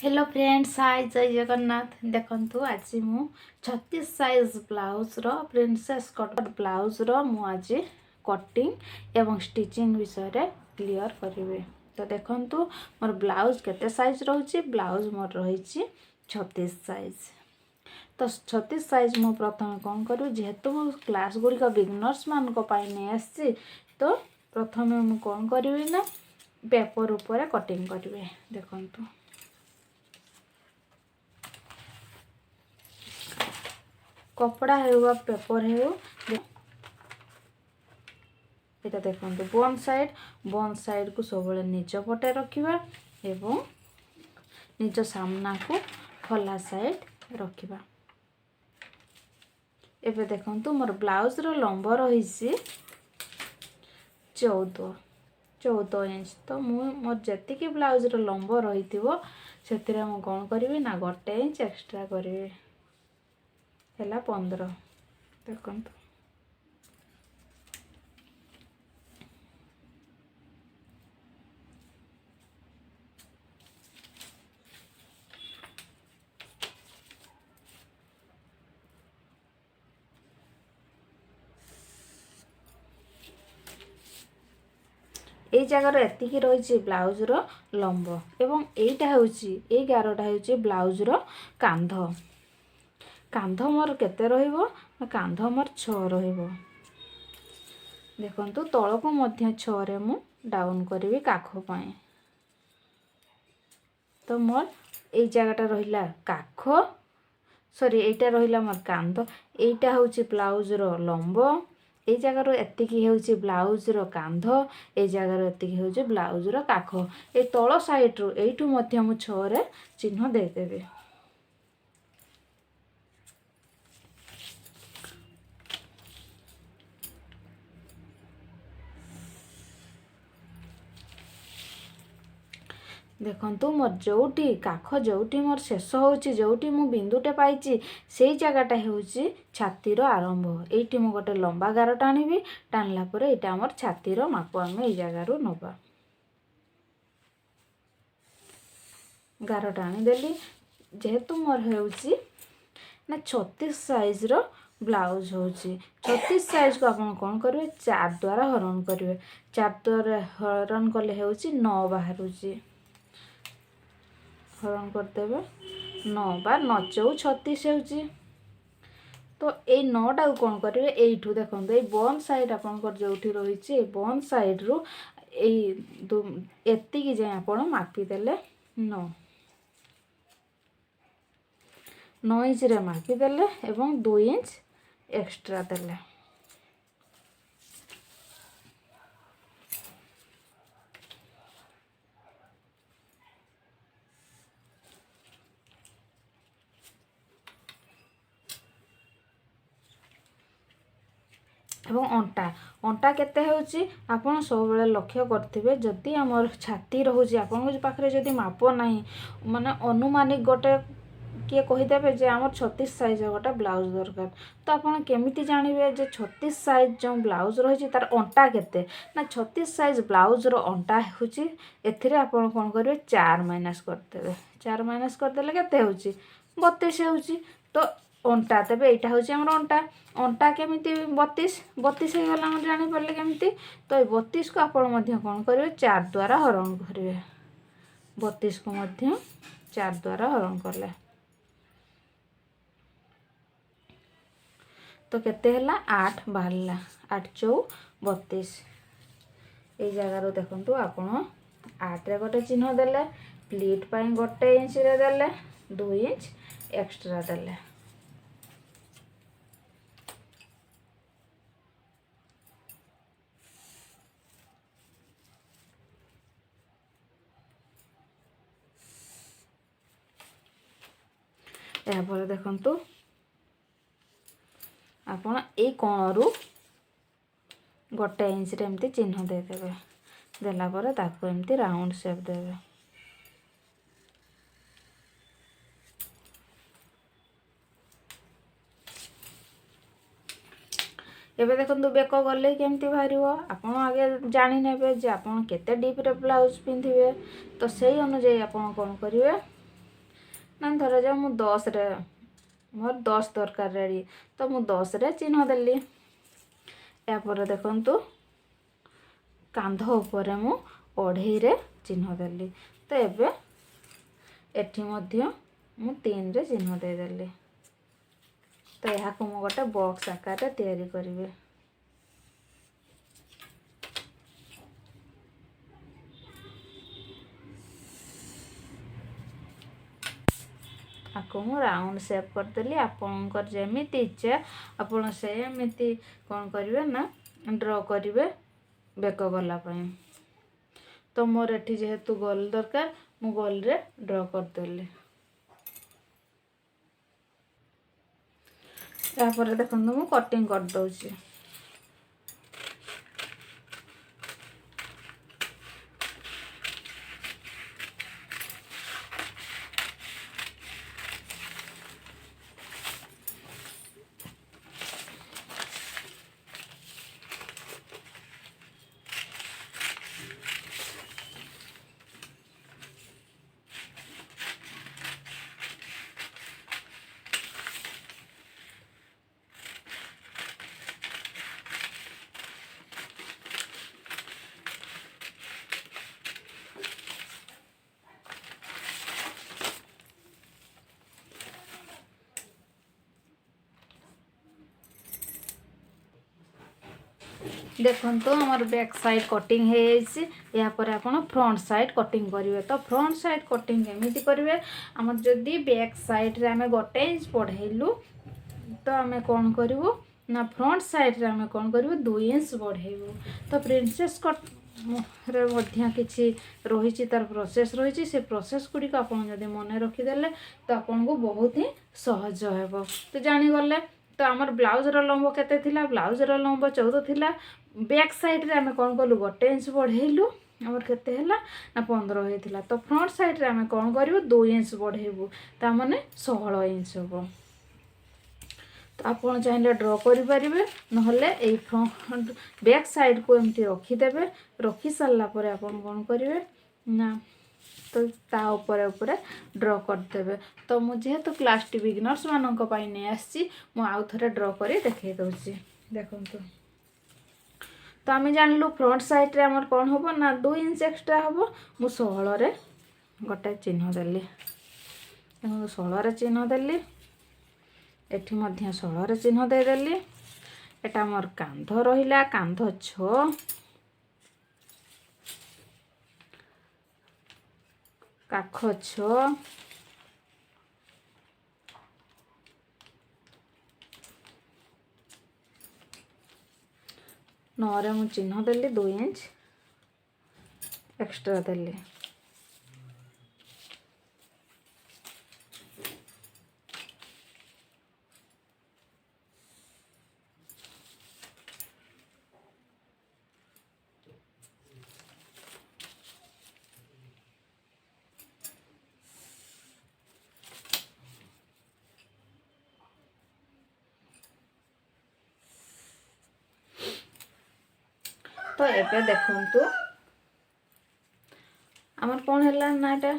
Hello friends, हाय जय जगन्नाथ। देखंतु आज मु 36 साइज ब्लाउज रो प्रिंसेस कट ब्लाउज रो मु आज कटिंग एवं स्टिचिंग विषय रे क्लियर करिवे। तो देखंतु मोर ब्लाउज केते साइज रहउची। ब्लाउज मोर रहिची 36 साइज। तो 36 साइज मु प्रथम कोन करू, जेहेतु मो क्लास गुडी का बिगिनर्स मान को पाई नै आसी, तो प्रथम मु कोन करिवे ना पेपर ऊपर कटिंग करिवे। देखंतु कपड़ा है पेपर है ये देखो वन साइड को सब निज पटे रखिबा एवं निज सामना को खोला साइड रखिबा। एबे देखंतु मोर ब्लाउज रो लंब रही 14 इंच। तो मोर जति की ब्लाउज रो लंब रही से कौन करी ना 1 इंच एक्स्ट्रा करी है 15। देखंतु এই জায়গার এতিকি রয়েছে ব্লাউজ র লম্ব এবং এইটা হচ্ছে এই গারটা হচ্ছে ব্লাউজ র কান্ধ। কান্ধ মোর কেতে রহিব না কান্ধ মোর 6 রহিব। দেখন্তু তলকু মধ্য 6 রে মু ডাউন করিবি কাখ পাই। তো মোর এই জায়গাটা রহিলা কাখ, সরি এইটা রহিলা মোর কান্ধ, এইটা হচ্ছে ব্লাউজ র লম্ব, এই জায়গার এতিকি হচ্ছে ব্লাউজ র কান্ধ, এই জায়গার এতিকি হচ্ছে ব্লাউজ র কাখ। এই তল সাইড রু এইটু মধ্য মু 6 রে চিহ্ন দেইদেবি। देखंतु मोर जोटी काख जोटी मोर शेष होउची, जोटी मु बिंदुटे पाइची सेई जगहटा हेउची छातीर आरंभ। एइटी मु गोटे लंबा गार टाणीबी, टाणला परे एटा हमर छातीर माप आमे एई जगारु नबा। गार टाणी देली जेहेतु मोर हेउची ना 36 साइज रो ब्लाउज होउची। 36 साइज को आपण कोन करबे 4 द्वारा हरण करबे। 4 द्वारा हरण कले हेउची 9 बाहरुची, हरण करदेवे 9 बा 9 चौ 36 होउची। तो ए 9 टा कोन करिवे एइठू देखंतु ए वन साइड आपनकर जोठी रहिची ए वन साइड रो ए एत्ती की जे आपण मापी देले 9 इंच रे मापी देले एवं 2 इंच एक्स्ट्रा देले। एवं अंटा अंटा केते होउची आपण सब बेले लक्ष्य करथिबे। जदि हमर छाती रहउची आपण पाखरे जदि माप नाही माने अनुमानिक गोटे किए कहीदेवे जे आमर 36 साइज गोटे ब्लाउज दरकार, तो आपण केमिति जानिबे जे 36 साइज जो ब्लाउज रही तार अंटा केते ना 36 साइज ब्लाउज रो अंटा होउची एथिरे आपण कोन करिवे 4 माइनस करदेबे। 4 माइनस करदेले केते होउची 32 होउची। तो अंटा तेबे एटा होउची हमर अंटा। अंटा केमिति 32 हे गला हम जानि परले केमिति। तो ए 32 को आपण मध्य कोन करिवे 4 द्वारा हरण करिवे। 32 को मध्य 4 द्वारा हरण करले तो केते हला 8 बाहरला। 8 चौ 32। ए जगह रो देखंतु आपण 8 रे गोटे चिन्ह देले, प्लीट पाई 1 इंच रे देले, 2 इंच एक्स्ट्रा देले। यापर देखंतु आपण ए कोणरू 1 इंच रे एमती चिन्ह दे देबे। देला परे ताको एमती राउंड शेप देबे। एबे देखंतु बेक गले केमती बाहरिबो आपण आगे जानि नेबे जे आपण केते डीप रे ब्लाउज पिंधिबे। तो सेही अनुसार आपण कोन करिवे ना धर जाओ मु 10 रे मोर 10 दरकार रेडी तो मु 10 रे चिन्ह देली। या पर देखंतु कांध ऊपर मु 2.5 रे चिन्ह देली। तो एबे एठी मध्य मु 3 रे चिन्ह दे देली। तो यहाँ को मु गोटे बॉक्स आकार तैयारी करिवे। आपको मु राउंड शेप करदेली। आपणकर जेमिति इच्छा आपण सेमिति कौन करिवे ना ड्रॉ करिवे बेक गला पई। तो मोर एठी जेहेतु गोल दरकार मु गोल रे ड्रॉ करदेली। या पर देखंतु मु कटिंग कर दउची। देखो तो हमार बैक साइड कटिंग है। या पर आपण फ्रंट साइड कटिंग करेंगे। तो फ्रंट साइड कटिंग केमिति करेंगे आम जदि बैक साइड रे आमे 1 इंच बढ़ेलु तो आमे कौन करूँ ना फ्रंट साइड रे आमे कौन करूँ 2 इंच बढ़ेबू। तो प्रिंसेस कट रे मध्य किछि रही तार प्रोसेस रही से प्रोसेस गुड़िक आप मन रखीदे तो आपन को बहुत ही सहज हेबो। तो जानीगले तो आमर ब्लाउज लंब केते थिला ब्लाउज लंब 14 थिला। बैक साइड रे आमे कौन कलु 1 इंच बढ़ेलु आमर केते हला ना 15 हेतिला। तो फ्रंट साइड रे आमे कौन करिवो 2 इंच बढ़ेबू ता माने 16 इंच हेबो। तो आपन चाहिले ड्रॉ करि परिबे नहले ए फ्रंट बैक साइड को एमती रखीदेबे। रखी सारला परे आपन कौन करिवे ना तो ता ऊपर ऊपर ड्रॉ करदेबे। तो मुझे तो क्लास टी बिगिनर्स मानक पाई नै आसी मु आउ थरे ड्रॉ करी देखाई दउची। देखंतु तो आम जानलु फ्रंट साइड रे हमर कौन होबो ना 2 इंच एक्स्ट्रा होबो। मु 16 रे गोटे चिन्ह देली। 16 रे चिन्ह देली। एठी मध्य 16 रे चिन्ह दे देली। एटा मोर कांध रहिला कांध 6 काख 6 9 रे मु चिन्ह देली 2 इंच एक्स्ट्रा देली। तो एबे देखंतु आमर कौन है ना एटा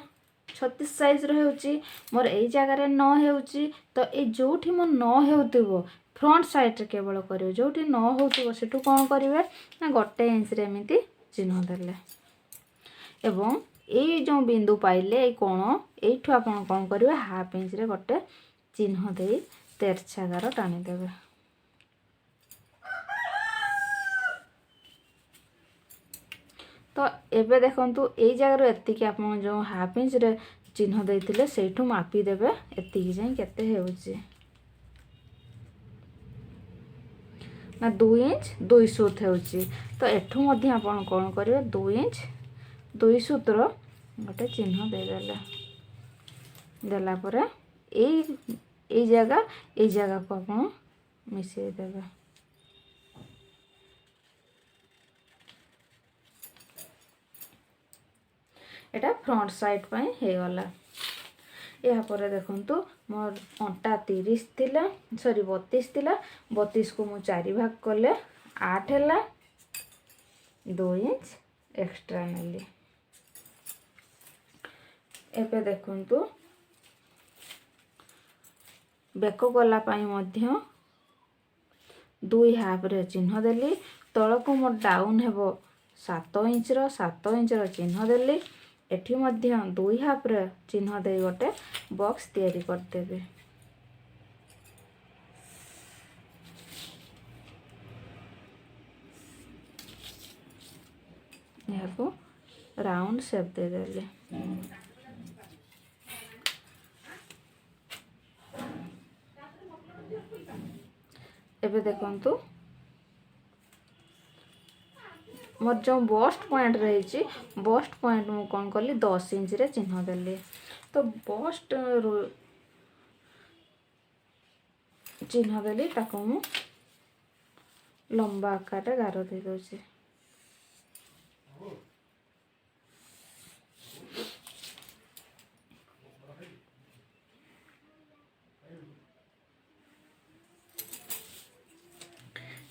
36 साइज रहउची मोर एई जगह रे 9 हेउची। तो ए जोठी मो 9 हेउतिबो फ्रंट साइड रे केवल करियो जोठी 9 होउतिबो सेटू कौन करिवे ना 1 इंच रे एमिति चिन्ह देले। एवं एई जो बिंदु पाइले एई कोण एइठु आपण कौन करिवे हाफ इंच रे गोटे चिन्ह देई तेरछा गार टाणी देबे। तो एबे देखंतु एई जगह एतिकी आपण जो हाफ इंच रे चिन्ह देइथिले सेठू मापी देबे एतिकी जाई केते हेउची ना 2 इंच 2 सूत हेउची। तो एठू मध्य आपण कोन करिवे 2 इंच 2 सूत रो गोटे चिन्ह दे देले। देला परे एई जगह को आपण मिसई देबे। एटा फ्रंट साइड पई हे गला। या पर देखंतु मोर अंटा 30 थिला सॉरी 32 थिला 32 को मु 4 भाग कले 8 हैला 2 इंच एक्स्ट्रा नेली। एबे देखंतु बेक गला पाई मध्य 2 हाफ रे चिन्ह देली तळको मोर डाउन हेबो 7 इंच रो 7 इंच रो चिन्ह देली एठी मध्य 2 हाफ रे चिन्ह दे गोटे बॉक्स तैयारी कर देबे। यहाँ राउंड शेप दे देले। एबे देखंतु मोर जो बस्ट पॉइंट रही बस्ट पॉइंट मु कौन कली 10 इंच रे चिन्ह देली। तो बस्ट चिन्ह देली ताको मु लंबा आकार रे गार दे दोची।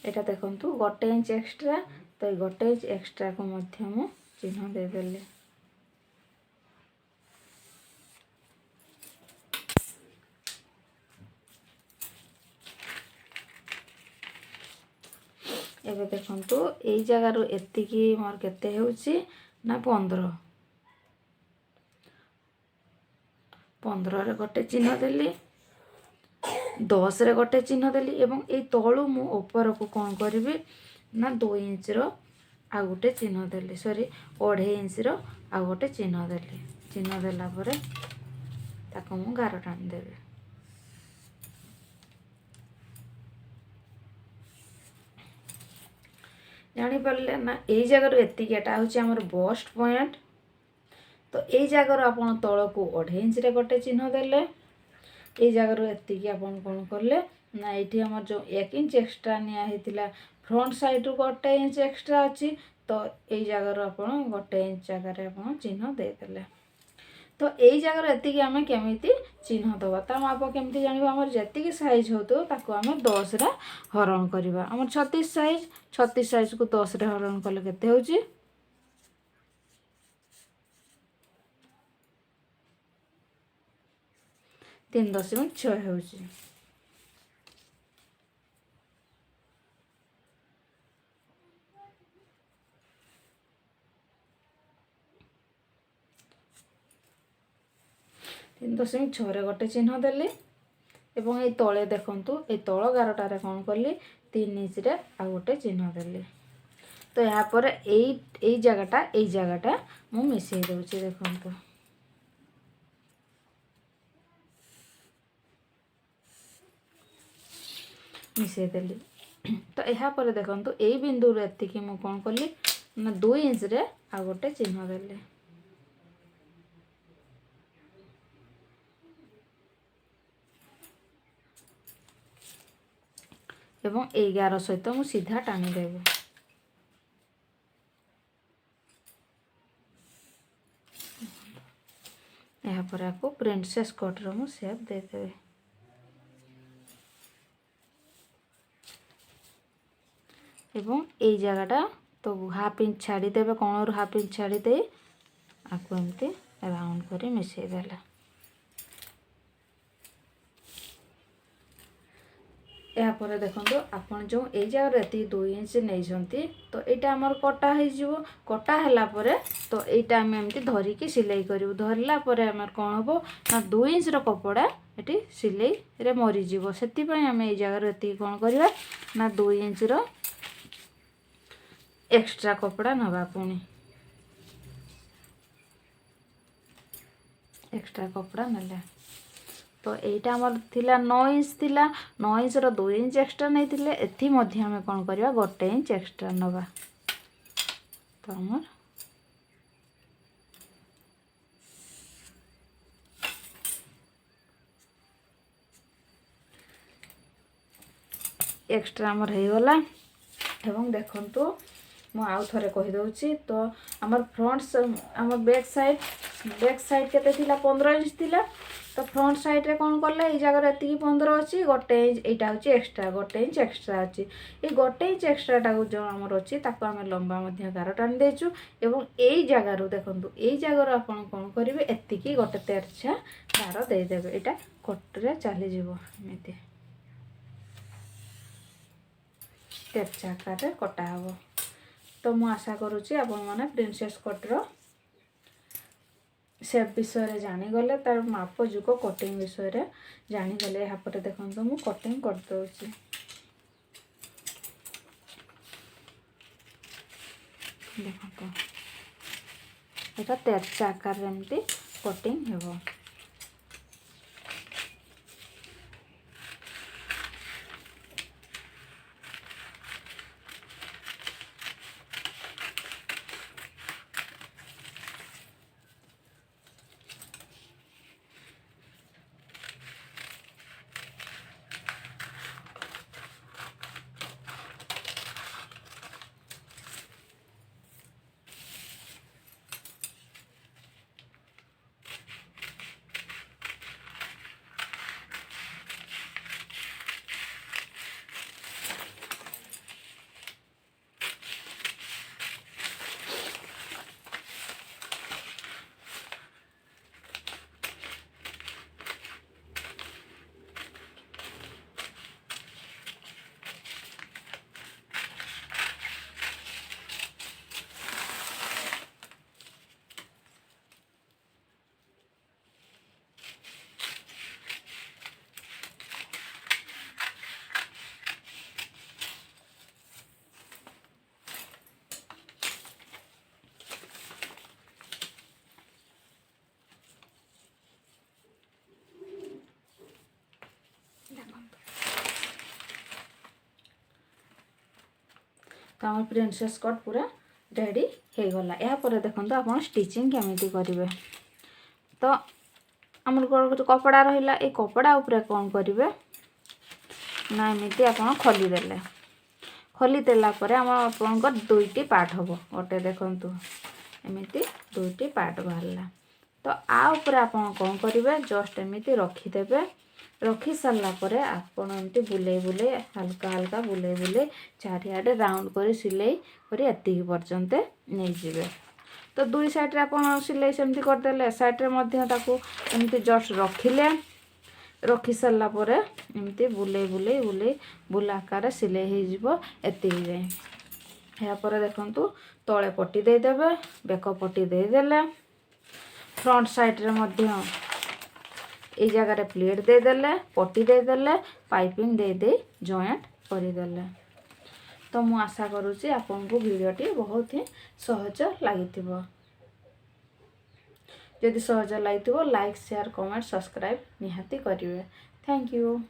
एटा देखंतु 1 इंच एक्स्ट्रा तो 1 इंच एक्स्ट्रा को मध्य मु चिन्ह दे देले। एबे देखंतु एई जगह रु एतिकी मोर केते होउची ना 15 रे गोटे चिन्ह देली 10 रे गोटे चिन्ह देली एवं ए तळु मु ऊपर को कोन करबी ना 2 इंच रो आ गोटे चिन्ह देली सॉरी 2.5 इंच रो आ गोटे चिन्ह देली। चिन्ह देला परे ताको मु गार टान देबे। जानी परले ना ए जगह रो एतिकी एटा होची हमर बस्ट पॉइंट। तो ए जगह रो आपण तळ को 2.5 इंच रे गोटे चिन्ह देले ए जगह रो एतिकी आपण कोन करले ना एठी हमर जो 1 इंच एक्स्ट्रा निया हेतिला फ्रंट साइड रो 1 इंच एक्स्ट्रा अछि तो ए जगह रो आपण 1 इंच जगह रे आपण चिन्ह दे देले। तो ए जगह रो एतिकी हमें केमिति चिन्ह दबा ता माप केमिति जानिबा हमर जेतिकी साइज होतो ताको हमें 10 रे हरण करबा। हमर 36 साइज को 10 रे हरण कले केते होची 3.6 होची। तीन दशमिक 6 रे गोटे चिन्ह देली एवं ए तळे देखंतु ए तळ गारटारे कोन करली 3 इंच रे आ गोटे चिन्ह देली। तो यहाँ पर ए जगहटा मु मिसई दउची देखंतु मिसई देली। तो यहाँ पर देखंतु ए बिंदु रे एतिकी मु कोन करली ना 2 इंच रे आ गोटे चिन्ह देली। एवं 11 सहित मु सीधा टाणी देबे। यहाँ पर आपको प्रिंसेस कट रो मु शेप दे देबे। एवं ए जगहटा तो हाफ इंच छाड़ी देबे कोण रो हाफ इंच छाड़ी दे आपको एमती राउंड करी मिसई देला। यहाँ पर देखो आपन जो ए जगह एति 2 इंच नहीं तो यहाँ आमर कटा हो कटा है तो यहाँ आम एमती धरिकी सिलाई करूँ धरला आमर कौन हम ना 2 इंच कपड़ा ये सिलाई रे मरीज से आम ये जगह एति कौन करवा ना 2 इंच एक्स्ट्रा कपड़ा नवा पुणी एक्स्ट्रा कपड़ा नेला। तो यहाँ आमर थिला 9 इंच थिला 9 इंच 2 इंच एक्स्ट्रा नहीं थिले एथि मध्य आम कौन करवा 1 इंच एक्स्ट्रा नवा। तो आमर एक्स्ट्रा आमर हो गला। एवं देखंतु मु आउ थरे कहि दउची तो आमर फ्रंट आमर बैक साइड बैक साइड केते थिला 15 इंच थिला तो फ्रंट साइड रे कोन करले ए जगह एति 15 अछि गोटे इंच एटा होची एक्स्ट्रा गोटे इंच एक्स्ट्रा अछि ए गोटे इंच एक्स्ट्रा टा जो हमर अछि ताको हम लंबा मध्य गार टान देचु एवं एई जगह रु देखंतु एई जगह रु आपण कोन करिवे एति की गोटे तेरछा गार दे देबे एटा कट रे चली जीवो एमिति तेरछा आकार रे कटा हबो। तो मु आशा करूची आपण माने प्रिंसेस कट रो सेप विषय जानीगले तार माप जुक कटिंग विषय जानीगले यहाँ पर देखो मु कटिंग कर दूसरी देखो यहाँ तेरछा आकार एमती कटिंग हेबो। तो आम प्रिंसेस कट पूरा रेडी हो गला। या पर देखो आप स्टिचिंग केमिति करेंगे तो आमर कपड़ा रहा ये कपड़ा उपरे कौन करेंगे ना एमती आप खोलीदे खोलीदेला आप दुईटी पार्ट हम गोटे देखु एमती दुईटी पार्ट बाहरला तो आउपर आप कौन करेंगे जस्ट एमती रखीदे रखी सारा पर आपड़ एमती बुले बुले हल्का हल्का बुले बुले चारिआडे राउंड कर सिलाई करी एति पर्यंत नहीं जिवे। तो दुई साइड रे आप सिलाई सेमती करदेले साइड रे मध्य ताकू एमती जस्ट रखिले रखी सारा पर एमती बुले बुले बुले बुला आकार सिलाई हो एति जाए। या पर देखंतु तले पट्टी देदेवे बेक पट्टी देदेले फ्रंट साइड रे मध्य ए जगह प्लेट देदेले पट्टी देदेले पाइपिंग दे दे जॉइंट करदेले। तो मु आशा करूची आपको वीडियोटी बहुत ही सहज लगी जदि सहज लगी लाइक शेयर कमेंट सब्सक्राइब निहाती करेंगे। Thank you.